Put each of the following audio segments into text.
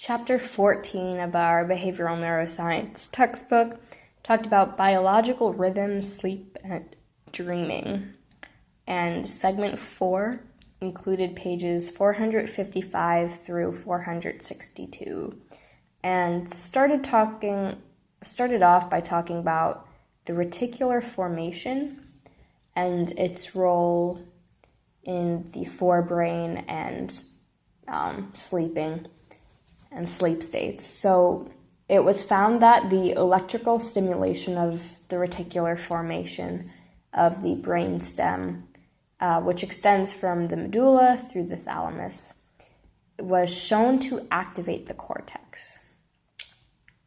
Chapter 14 of our behavioral neuroscience textbook talked about biological rhythms, sleep, and dreaming. And segment 4 included pages 455 through 462 and started off by talking about the reticular formation and its role in the forebrain and sleeping and sleep states. So it was found that the electrical stimulation of the reticular formation of the brain stem, which extends from the medulla through the thalamus, was shown to activate the cortex,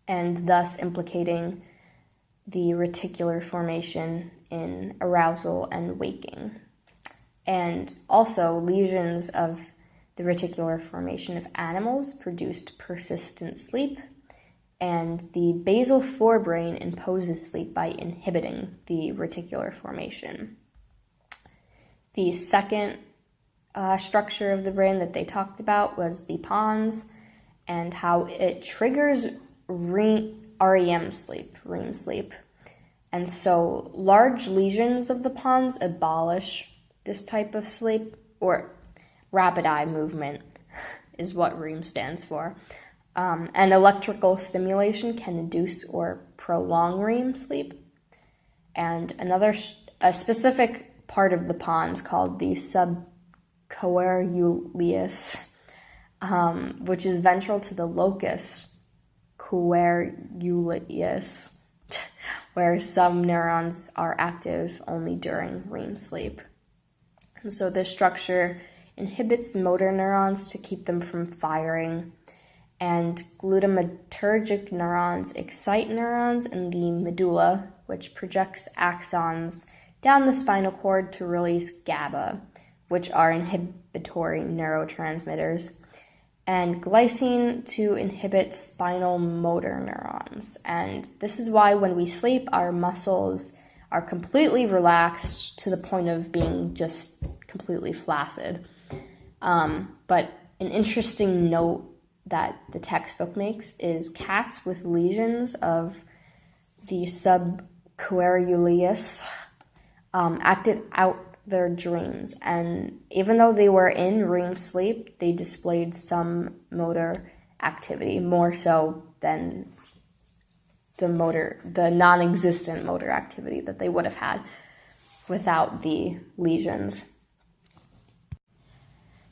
and thus implicating the reticular formation in arousal and waking. And also, lesions of the reticular formation of animals produced persistent sleep, and the basal forebrain imposes sleep by inhibiting the reticular formation. The second structure of the brain that they talked about was the pons, and how it triggers REM sleep. And so large lesions of the pons abolish this type of sleep, or rapid eye movement is what REM stands for. And electrical stimulation can induce or prolong REM sleep. And a specific part of the pons called the subcoeruleus, which is ventral to the locus coeruleus, where some neurons are active only during REM sleep. And so this structure inhibits motor neurons to keep them from firing, and glutamatergic neurons excite neurons in the medulla, which projects axons down the spinal cord to release GABA, which are inhibitory neurotransmitters, and glycine to inhibit spinal motor neurons. And this is why when we sleep, our muscles are completely relaxed to the point of being just completely flaccid. But an interesting note that the textbook makes is cats with lesions of the subcoeruleus acted out their dreams, and even though they were in REM sleep, they displayed some motor activity, more so than the non-existent motor activity that they would have had without the lesions.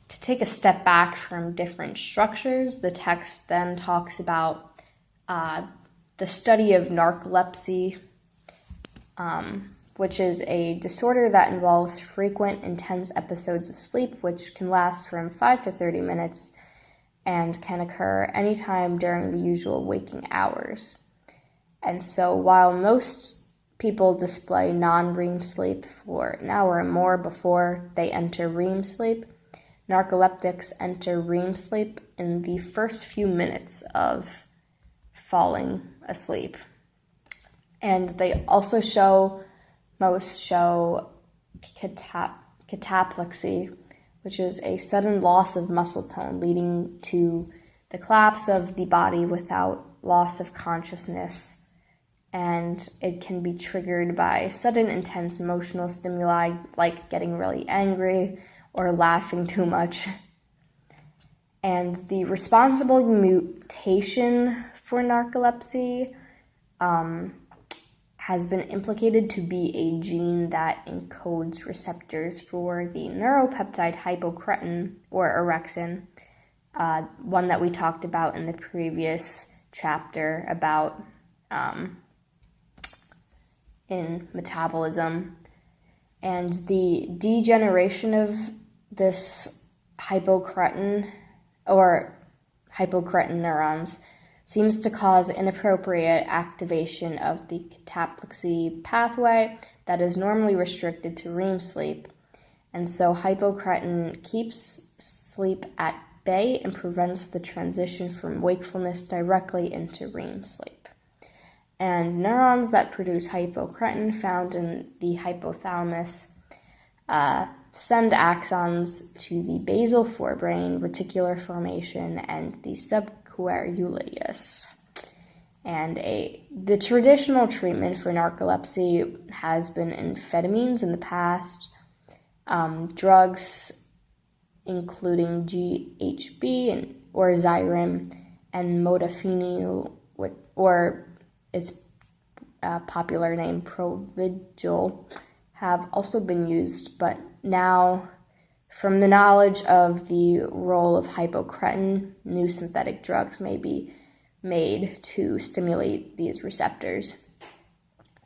To take a step back from different structures, the text then talks about the study of narcolepsy, which is a disorder that involves frequent, intense episodes of sleep, which can last from 5 to 30 minutes and can occur anytime during the usual waking hours. And so while most people display non-REM sleep for an hour or more before they enter REM sleep, narcoleptics enter REM sleep in the first few minutes of falling asleep. And they also most show cataplexy, which is a sudden loss of muscle tone leading to the collapse of the body without loss of consciousness. And it can be triggered by sudden intense emotional stimuli like getting really angry or laughing too much. And the responsible mutation for narcolepsy has been implicated to be a gene that encodes receptors for the neuropeptide hypocretin or orexin, one that we talked about in the previous chapter about in metabolism. And the degeneration of this hypocretin neurons seems to cause inappropriate activation of the cataplexy pathway that is normally restricted to REM sleep. And so hypocretin keeps sleep at bay and prevents the transition from wakefulness directly into REM sleep. And neurons that produce hypocretin found in the hypothalamus send axons to the basal forebrain, reticular formation, and the subcortical querulus. And the traditional treatment for narcolepsy has been amphetamines in the past, drugs including GHB or Xyrem, and modafinil, or its popular name Provigil, have also been used, but now, from the knowledge of the role of hypocretin, new synthetic drugs may be made to stimulate these receptors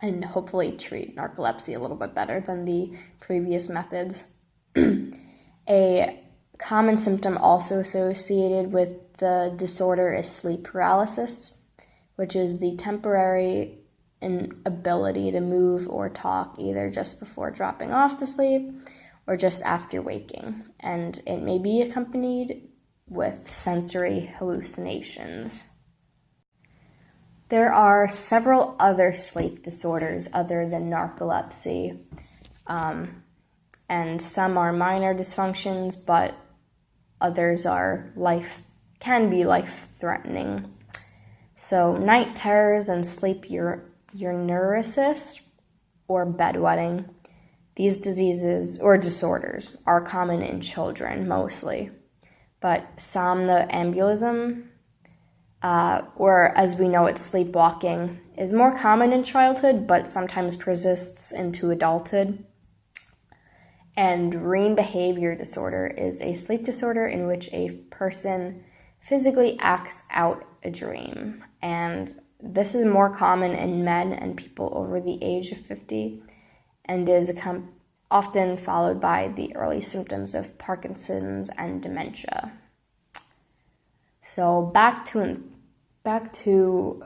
and hopefully treat narcolepsy a little bit better than the previous methods. A common symptom also associated with the disorder is sleep paralysis, which is the temporary inability to move or talk either just before dropping off to sleep or just after waking, and it may be accompanied with sensory hallucinations. There are several other sleep disorders other than narcolepsy, and some are minor dysfunctions, but others can be life-threatening. So night terrors and sleep urinalysis or bedwetting, these diseases or disorders are common in children mostly, but somnambulism, or as we know it, sleepwalking, is more common in childhood but sometimes persists into adulthood. And REM behavior disorder is a sleep disorder in which a person physically acts out a dream, and this is more common in men and people over the age of 50 and is often followed by the early symptoms of Parkinson's and dementia. So back to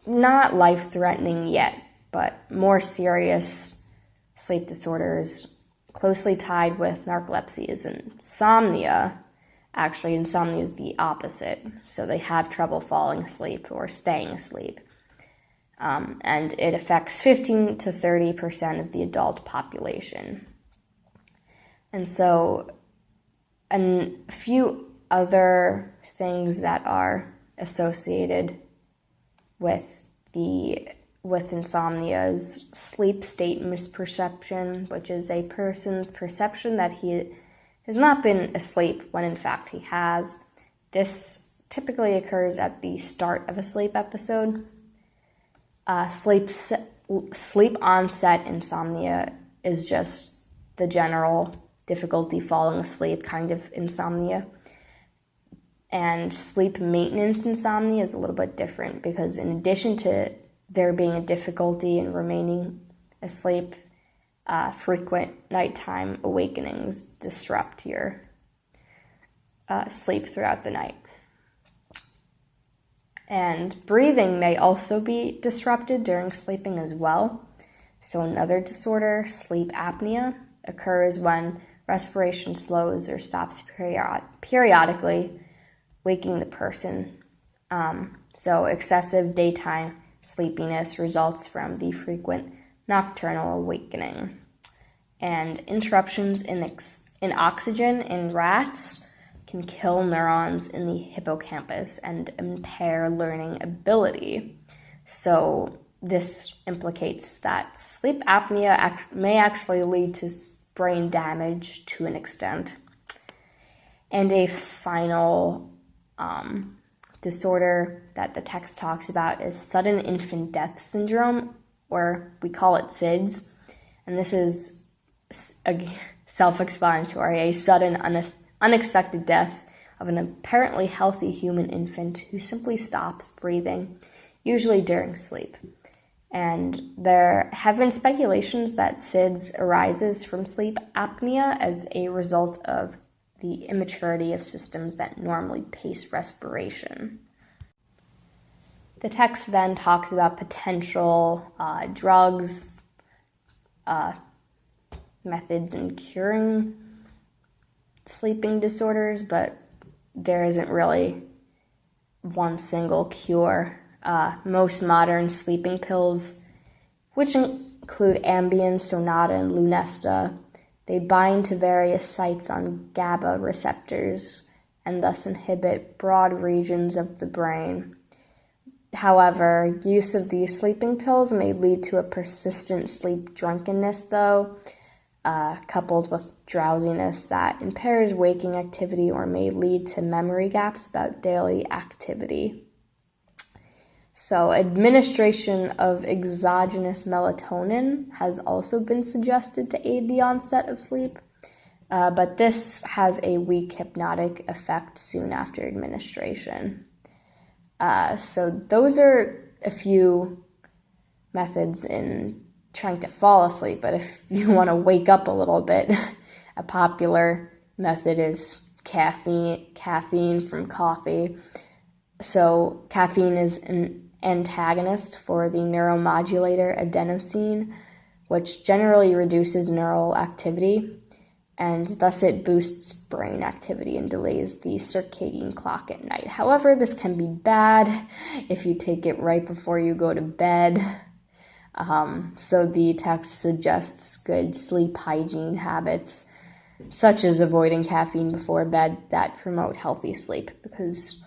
not life-threatening yet, but more serious sleep disorders closely tied with narcolepsy is insomnia. Actually, insomnia is the opposite. So they have trouble falling asleep or staying asleep. And it affects 15 to 30% of the adult population. And so a few other things that are associated with insomnia is sleep state misperception, which is a person's perception that he has not been asleep when in fact he has. This typically occurs at the start of a sleep episode. Sleep onset insomnia is just the general difficulty falling asleep kind of insomnia. And sleep maintenance insomnia is a little bit different because in addition to there being a difficulty in remaining asleep, frequent nighttime awakenings disrupt your sleep throughout the night. And breathing may also be disrupted during sleeping as well. So another disorder, sleep apnea, occurs when respiration slows or stops periodically, waking the person. So excessive daytime sleepiness results from the frequent nocturnal awakening. And interruptions in oxygen in rats can kill neurons in the hippocampus and impair learning ability. So this implicates that sleep apnea may actually lead to brain damage to an extent. And a final disorder that the text talks about is sudden infant death syndrome, or we call it SIDS. And this is self-explanatory, a sudden unexpected death of an apparently healthy human infant who simply stops breathing, usually during sleep. And there have been speculations that SIDS arises from sleep apnea as a result of the immaturity of systems that normally pace respiration. The text then talks about potential drugs, methods in curing sleeping disorders, but there isn't really one single cure. Most modern sleeping pills, which include Ambien, Sonata, and Lunesta, they bind to various sites on GABA receptors and thus inhibit broad regions of the brain. However, use of these sleeping pills may lead to a persistent sleep drunkenness, though, coupled with drowsiness that impairs waking activity or may lead to memory gaps about daily activity. So, administration of exogenous melatonin has also been suggested to aid the onset of sleep, but this has a weak hypnotic effect soon after administration. So those are a few methods in trying to fall asleep, but if you want to wake up a little bit, a popular method is caffeine from coffee. So caffeine is an antagonist for the neuromodulator adenosine, which generally reduces neural activity, and thus it boosts brain activity and delays the circadian clock at night. However, this can be bad if you take it right before you go to bed. So the text suggests good sleep hygiene habits, such as avoiding caffeine before bed, that promote healthy sleep, because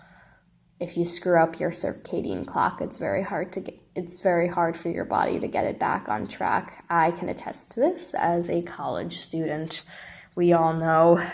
if you screw up your circadian clock, it's very hard for your body to get it back on track. I can attest to this as a college student. We all know